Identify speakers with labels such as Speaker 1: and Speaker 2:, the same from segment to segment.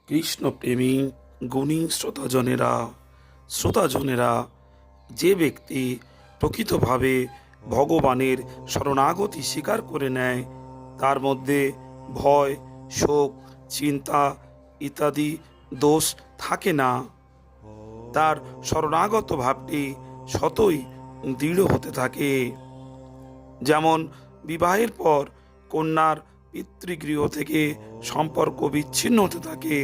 Speaker 1: কৃষ্ণপ্রেমী গুণী শ্রোতাজনেরা, যে ব্যক্তি প্রকৃতভাবে ভগবানের শরণাগতি স্বীকার করে নেয়, তার মধ্যে ভয়, শোক, চিন্তা ইত্যাদি দোষ থাকে না। তার শরণাগত ভাবটি সতই দৃঢ় হতে থাকে। যেমন বিবাহের পর কন্যার পিতৃগৃহ থেকে সম্পর্ক বিচ্ছিন্ন হতে থাকে,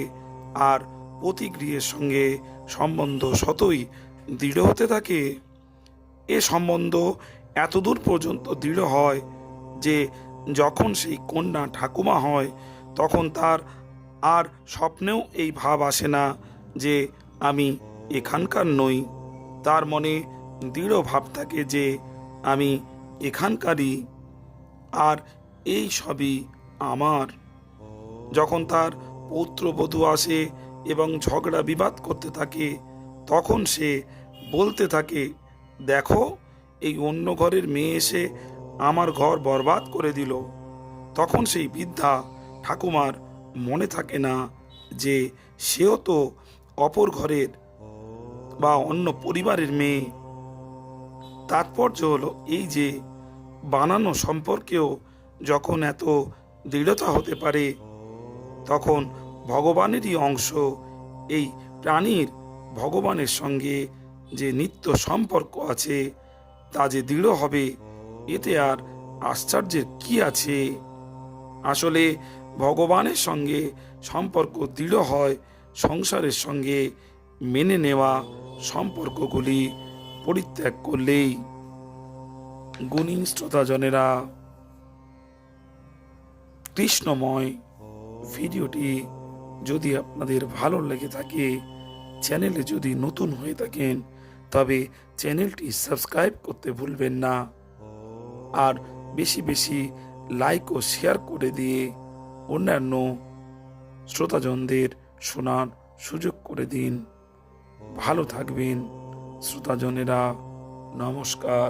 Speaker 1: আর পতিগৃহের সঙ্গে সম্বন্ধ সতই দৃঢ় হতে থাকে। এ সম্বন্ধ এতদূর পর্যন্ত দৃঢ় হয় যে যখন সেই কন্যা ঠাকুমা হয়, তখন তার আর স্বপ্নেও এই ভাব আসে না যে আমি এখানকার নই। তার মনে দৃঢ় ভাব থাকে যে আমি এখানকারই, আর এই সবই আমার। যখন তার পুত্রবধূ আসে এবং ঝগড়া বিবাদ করতে থাকে, তখন সে বলতে থাকে, দেখো, এই অন্য ঘরের মেয়ে এসে আমার ঘর বরবাদ করে দিল। তখন সেই বৃদ্ধা ঠাকুমার মনে থাকে না যে সেও তো অপর ঘরের বা অন্য পরিবারের মেয়ে। তাৎপর্য হলো এই যে বানানো সম্পর্কেও যখন এত দৃঢ়তা হতে পারে, তখন ভগবানেরই অংশ এই প্রাণীর ভগবানের সঙ্গে যে নিত্য সম্পর্ক আছে, তা যে দৃঢ় হবে, এতে আর আশ্চর্যের কি আছে। আসলে ভগবানের সঙ্গে সম্পর্ক দৃঢ় হয় সংসারের সঙ্গে মেনে নেওয়া সম্পর্কগুলি পরিত্যাগ করলেই। গুণী শ্রোতাজনেরা, কৃষ্ণময় ভিডিওটি যদি আপনাদের ভালো লেগে থাকে, চ্যানেলে যদি নতুন হয়ে থাকেন, তবে চ্যানেলটি সাবস্ক্রাইব করতে ভুলবেন না, আর বেশি বেশি লাইক ও শেয়ার করে দিয়ে অন্যান্য শ্রোতাজনদের শোনার সুযোগ করে দিন। ভালো থাকবেন শ্রোতাজনেরা। নমস্কার।